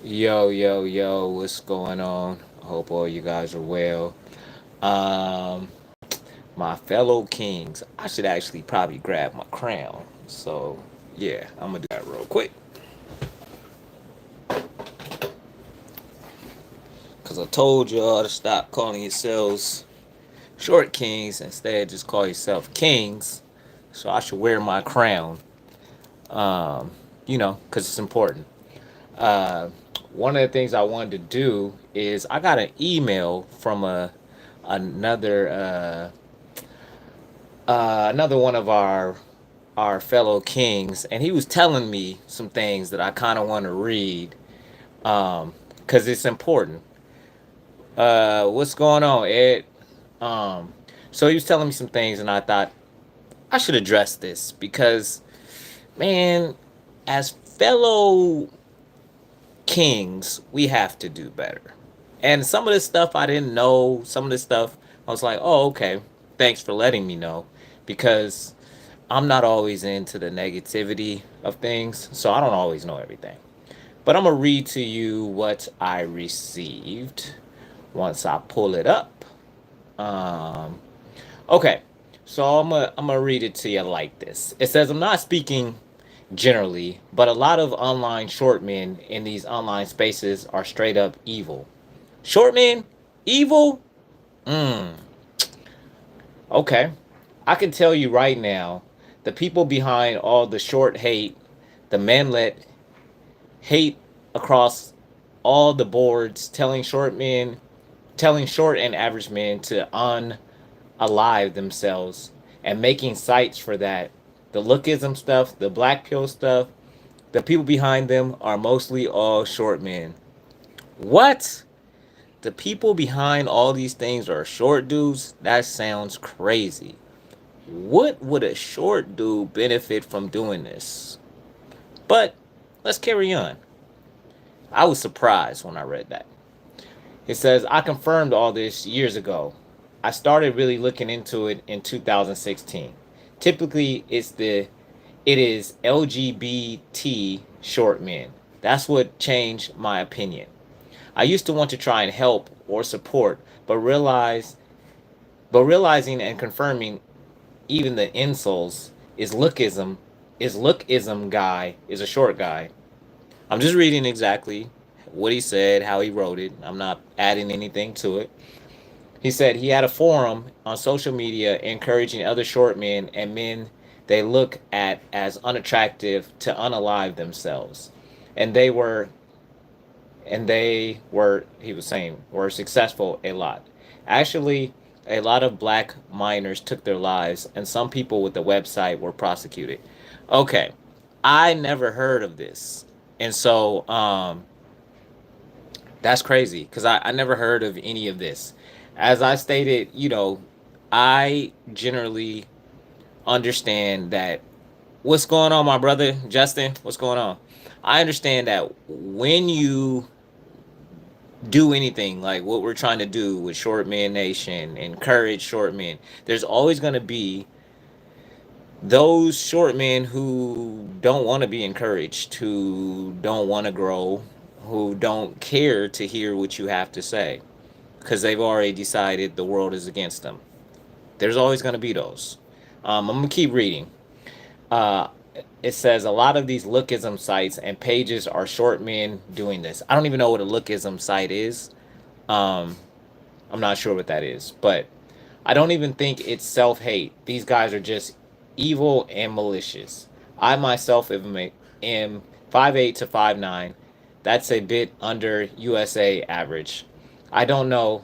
Yo, yo, yo, what's going on? I hope all you guys are well. Um, my fellow kings, I should actually probably grab my crown. So, yeah, I'm gonna do that real quick. Because I told y'all to stop calling yourselves short kings. Instead, just call yourself kings. So, I should wear my crown, um, because it's important. Uh, One of the things I wanted to do is I got an email from another one of our fellow kings, and he was telling me some things that I kind of want to read because it's important. What's going on, Ed? Um, so he was telling me some things, and I thought I should address this because, man, as fellow kings, we have to do better. And some of this stuff I didn't know. Some of this stuff I was like, oh, okay. Thanks for letting me know. Because I'm not always into the negativity of things. So I don't always know everything. But I'm going to read to you what I received once I pull it up. Um, okay. So I'm gonna read it to you like this. It says, I'm not speaking generally, but a lot of online short men in these online spaces are straight up evil. Short men? Evil? Mm, okay. I can tell you right now, the people behind all the short hate, the men let hate across all the boards, telling short and average men to unalive themselves and making sites for that. The lookism stuff, the black pill stuff, the people behind them are mostly all short men. What? The people behind all these things are short dudes? That sounds crazy. What would a short dude benefit from doing this? But let's carry on. I was surprised when I read that. It says, I confirmed all this years ago. I started really looking into it in 2016. Typically, it is LGBT short men. That's what changed my opinion. I used to want to try and help or support, but realizing and confirming even the insults is lookism guy is a short guy. I'm just reading exactly what he said, how he wrote it. I'm not adding anything to it. He said he had a forum on social media encouraging other short men and men they look at as unattractive to unalive themselves. And they were, he was saying, were successful a lot. Actually, a lot of black minors took their lives, and some people with the website were prosecuted. Okay, I never heard of this. And so that's crazy because I never heard of any of this. As I stated, I generally understand that what's going on, my brother Justin? What's going on? I understand that when you do anything like what we're trying to do with Short Man Nation, encourage short men, there's always going to be those short men who don't want to be encouraged, who don't want to grow, who don't care to hear what you have to say because they've already decided the world is against them. There's always going to be those. I'm going to keep reading. Uh, it says a lot of these lookism sites and pages are short men doing this. I don't even know what a lookism site is. Um, I'm not sure what that is, but I don't even think it's self hate. These guys are just evil and malicious. I myself am 5'8" to 5'9". That's a bit under USA average. I don't know.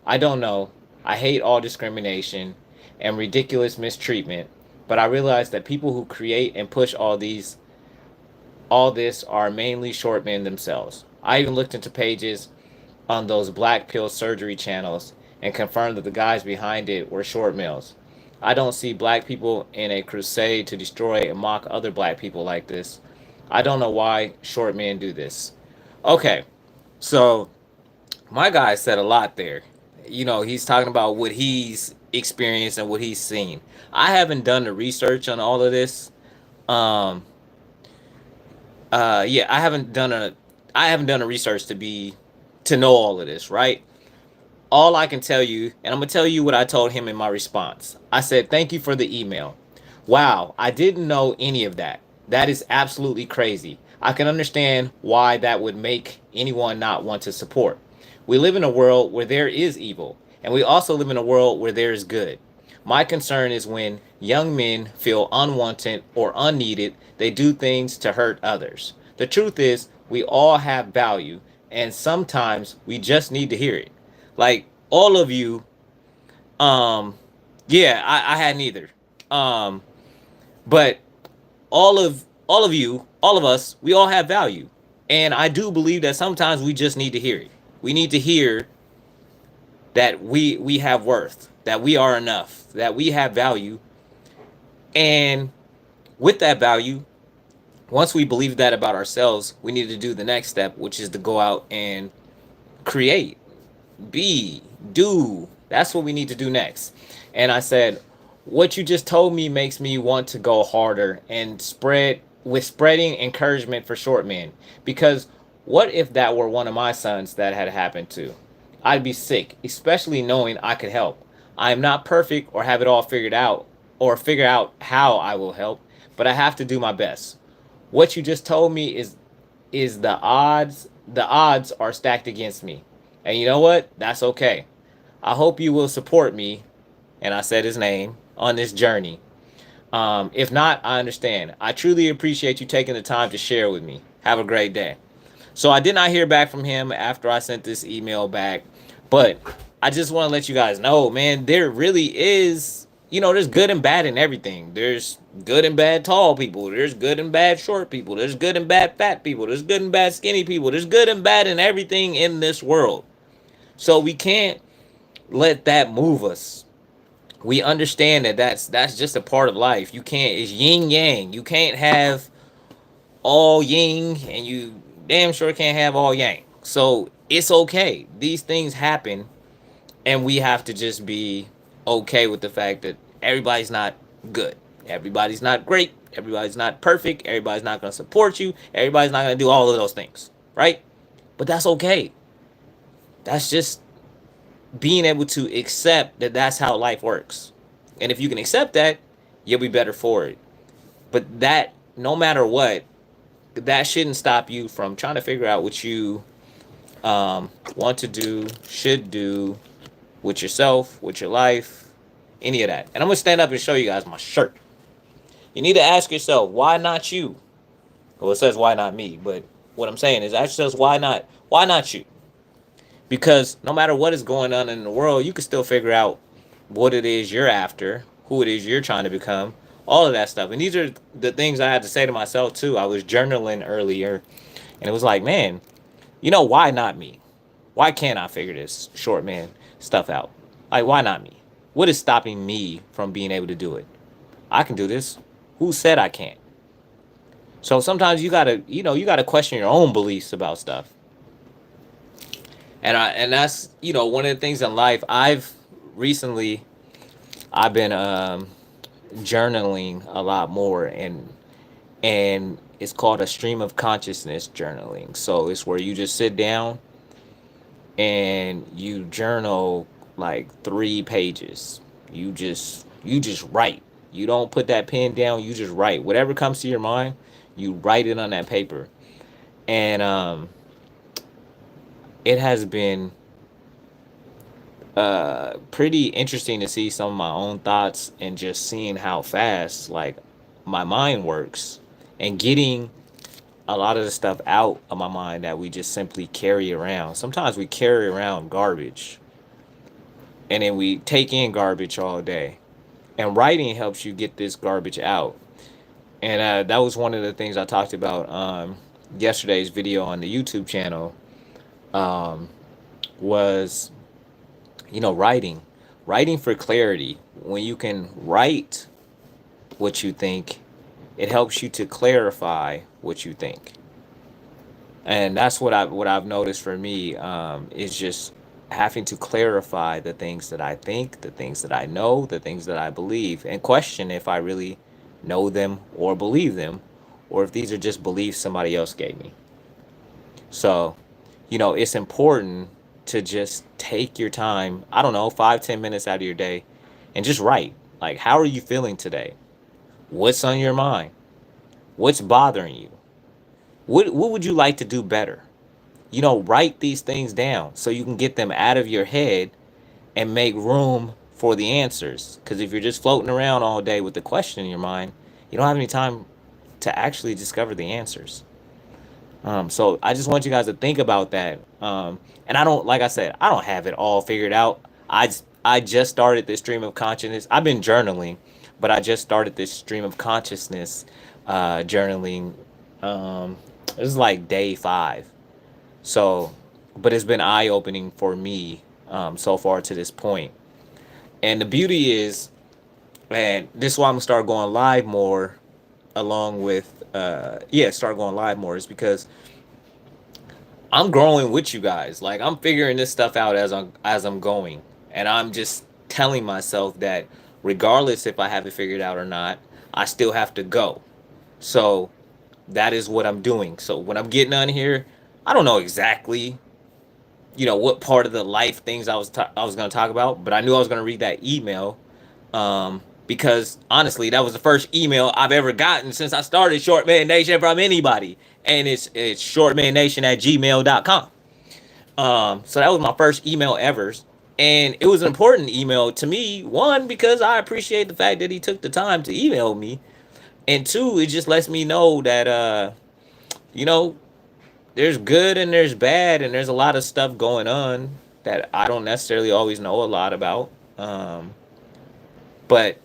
I don't know. I hate all discrimination and ridiculous mistreatment, but I realize that people who create and push all this are mainly short men themselves. I even looked into pages on those black pill surgery channels and confirmed that the guys behind it were short males. I don't see black people in a crusade to destroy and mock other black people like this. I don't know why short men do this. Okay, so my guy said a lot there. He's talking about what he's experienced and what he's seen. I haven't done the research on all of this. Um, yeah, I haven't done a. I haven't done a research to know all of this, right? All I can tell you, and I'm gonna tell you what I told him in my response. I said, "Thank you for the email. Wow, I didn't know any of that. That is absolutely crazy. I can understand why that would make anyone not want to support. We live in a world where there is evil, and we also live in a world where there is good. My concern is when young men feel unwanted or unneeded, they do things to hurt others. The truth is, we all have value, and sometimes we just need to hear it. Like all of you, um, yeah, I had neither. Um, but all of you, all of us, we all have value. And I do believe that sometimes we just need to hear it. We need to hear that we have worth, that we are enough, that we have value. And with that value, once we believe that about ourselves, we need to do the next step, which is to go out and create, be, do. That's what we need to do next. And I said, what you just told me makes me want to go harder and spreading encouragement for short men. Because what if that were one of my sons that had happened to? I'd be sick, especially knowing I could help. I am not perfect or have it all figured out or figure out how I will help, but I have to do my best. What you just told me is the odds are stacked against me. And you know what? That's okay. I hope you will support me, and I said his name, on this journey. If not, I understand. I truly appreciate you taking the time to share with me. Have a great day. So I did not hear back from him after I sent this email back, but I just want to let you guys know, man, there really is, there's good and bad in everything. There's good and bad tall people. There's good and bad short people. There's good and bad fat people. There's good and bad skinny people. There's good and bad in everything in this world. So we can't let that move us. We understand that that's just a part of life. You can't, it's yin yang. You can't have all yin and you damn sure can't have all yang. So it's okay. These things happen and we have to just be okay with the fact that everybody's not good. Everybody's not great. Everybody's not perfect. Everybody's not going to support you. Everybody's not going to do all of those things, right? But that's okay. That's just being able to accept that that's how life works. And if you can accept that, you'll be better for it. But that, no matter what, that shouldn't stop you from trying to figure out what you want to do, should do with yourself, with your life, any of that. And I'm going to stand up and show you guys my shirt. You need to ask yourself, why not you? Well, it says why not me, but what I'm saying is ask yourself, why not you? Because no matter what is going on in the world, you can still figure out what it is you're after, who it is you're trying to become, all of that stuff. And these are the things I had to say to myself too. I was journaling earlier and it was like, man, why not me? Why can't I figure this short man stuff out? Like, why not me? What is stopping me from being able to do it? I can do this. Who said I can't? So sometimes you gotta question your own beliefs about stuff. And that's one of the things in life recently I've been journaling a lot more, and it's called a stream of consciousness journaling. So it's where you just sit down and you journal like 3 pages. You just write. You don't put that pen down, you just write whatever comes to your mind. You write it on that paper. And it has been pretty interesting to see some of my own thoughts and just seeing how fast like my mind works, and getting a lot of the stuff out of my mind that we just simply carry around. Sometimes we carry around garbage and then we take in garbage all day. And writing helps you get this garbage out. And that was one of the things I talked about yesterday's video on the YouTube channel, um, was writing for clarity. When you can write what you think, it helps you to clarify what you think. And that's what I've noticed for me, is just having to clarify the things that I think, the things that I know, the things that I believe, and question if I really know them or believe them, or if these are just beliefs somebody else gave me. So, it's important to just take your time, I don't know, 5, 10 minutes out of your day and just write. Like, how are you feeling today? What's on your mind? What's bothering you? What would you like to do better? Write these things down so you can get them out of your head and make room for the answers. Because if you're just floating around all day with the question in your mind, you don't have any time to actually discover the answers. So I just want you guys to think about that. And I don't, like I said, I don't have it all figured out. I just started this stream of consciousness. I've been journaling, but I just started this stream of consciousness journaling. This is like day 5. So, but it's been eye opening for me so far to this point. And the beauty is, and this is why I'm gonna start going live more, along with start going live more, is because I'm growing with you guys. Like, I'm figuring this stuff out as I'm going, and I'm just telling myself that regardless if I have it figured out or not, I still have to go. So that is what I'm doing. So when I'm getting on here, I don't know exactly, what part of the life things I was going to talk about, but I knew I was going to read that email, because honestly, that was the first email I've ever gotten since I started Short Man Nation from anybody, and it's shortmannation@gmail.com. So that was my first email ever, and it was an important email to me. One, because I appreciate the fact that he took the time to email me, and two, it just lets me know that you know there's good and there's bad, and there's a lot of stuff going on that I don't necessarily always know a lot about. But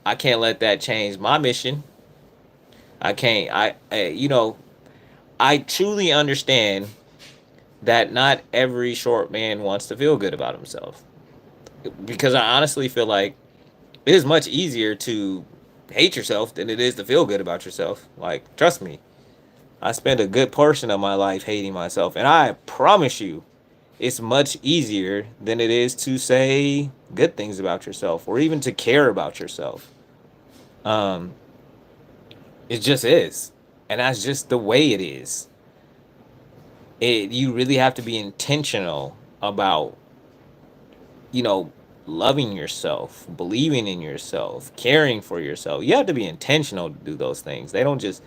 I can't let that change my mission. I can't. I truly understand that not every short man wants to feel good about himself, because I honestly feel like it is much easier to hate yourself than it is to feel good about yourself. Like, trust me, I spent a good portion of my life hating myself, and I promise you, it's much easier than it is to say good things about yourself or even to care about yourself. Um, it just is, and that's just the way it is. You really have to be intentional about, you know, loving yourself, believing in yourself, caring for yourself. You have to be intentional to do those things. They don't just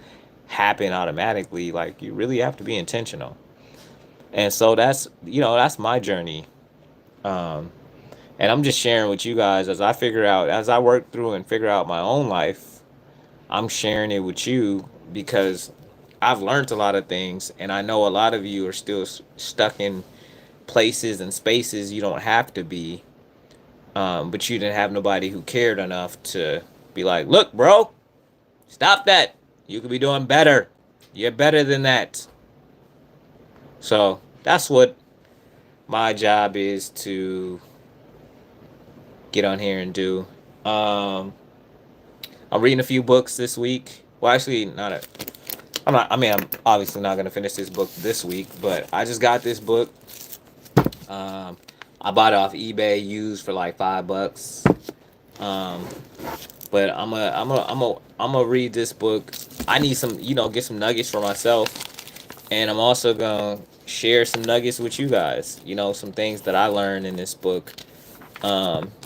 happen automatically. Like, you really have to be intentional. And so that's my journey. Um, and I'm just sharing with you guys as I work through and figure out my own life. I'm sharing it with you because I've learned a lot of things, and I know a lot of you are still stuck in places and spaces you don't have to be. But you didn't have nobody who cared enough to be like, look, bro, stop that. You could be doing better. You're better than that. So that's what my job is to get on here and do. Um, I'm reading a few books this week. Well, actually, not a. I'm not. I mean, I'm obviously not gonna finish this book this week, but I just got this book. Um, I bought it off eBay used for like $5. Um, but I'm gonna read this book. I need some, get some nuggets for myself, and I'm also gonna share some nuggets with you guys. Some things that I learned in this book,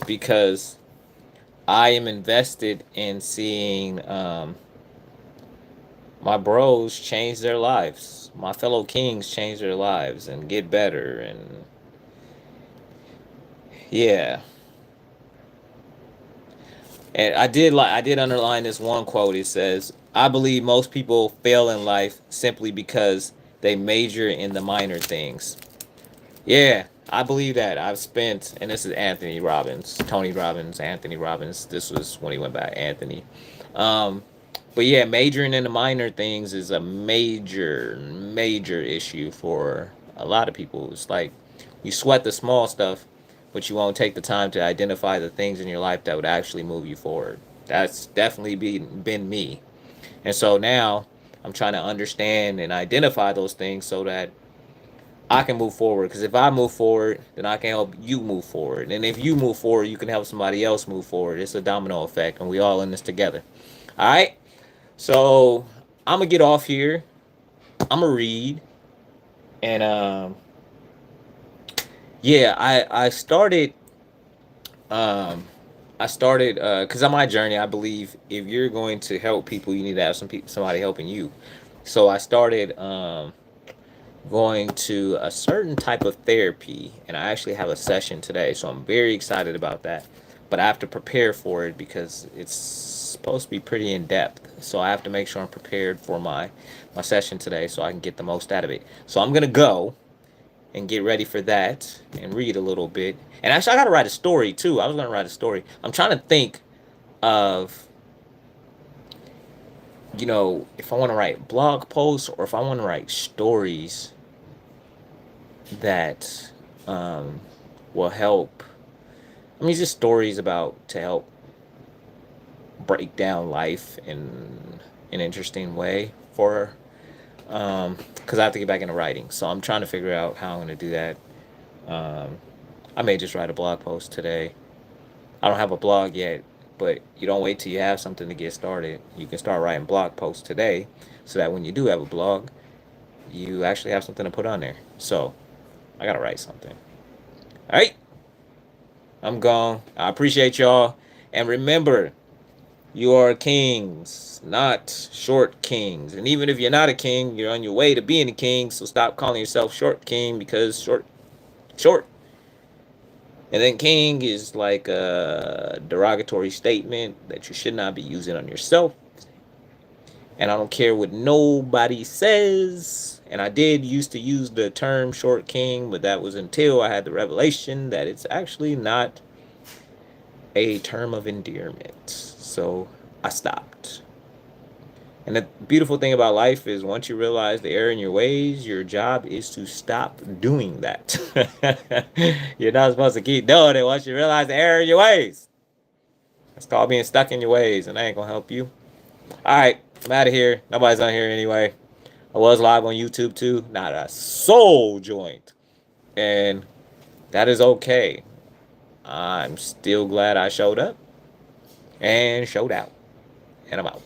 because I am invested in seeing my bros change their lives, my fellow kings change their lives and get better, and yeah. And I did underline this one quote. It says, "I believe most people fail in life simply because they major in the minor things." Yeah, I believe that. I've spent, and this is Anthony Robbins, Tony Robbins, Anthony Robbins. This was when he went by Anthony. Um, but yeah, majoring in the minor things is a major, major issue for a lot of people. It's like you sweat the small stuff, but you won't take the time to identify the things in your life that would actually move you forward. That's definitely been me. And so now I'm trying to understand and identify those things so that I can move forward. Because if I move forward, then I can help you move forward. And if you move forward, you can help somebody else move forward. It's a domino effect, and we all in this together. All right. So I'm gonna get off here. I'm gonna read. And yeah, um I started because on my journey, I believe if you're going to help people, you need to have somebody helping you. So I started going to a certain type of therapy, and I actually have a session today, so I'm very excited about that. But I have to prepare for it because it's supposed to be pretty in depth. So I have to make sure I'm prepared for my session today, so I can get the most out of it. So I'm gonna go and get ready for that and read a little bit. And actually, I gotta write a story too. I was gonna write a story. I'm trying to think of, if I want to write blog posts or if I want to write stories that um, will help. I mean, just stories about to help break down life in an interesting way for, because I have to get back into writing. So I'm trying to figure out how I'm going to do that. Um, I may just write a blog post today. I don't have a blog yet, but you don't wait till you have something to get started. You can start writing blog posts today so that when you do have a blog, you actually have something to put on there. So I got to write something. All right. I'm gone. I appreciate y'all. And remember, you are kings, not short kings. And even if you're not a king, you're on your way to being a king. So stop calling yourself short king because short. And then king is like a derogatory statement that you should not be using on yourself. And I don't care what nobody says. And I did used to use the term short king, but that was until I had the revelation that it's actually not a term of endearment. So I stopped. And the beautiful thing about life is once you realize the error in your ways, your job is to stop doing that. You're not supposed to keep doing it once you realize the error in your ways. That's called being stuck in your ways, and that ain't gonna help you. All right, I'm out of here. Nobody's on here anyway. I was live on YouTube too. Not a soul joint. And that is okay. I'm still glad I showed up and showed out. And I'm out.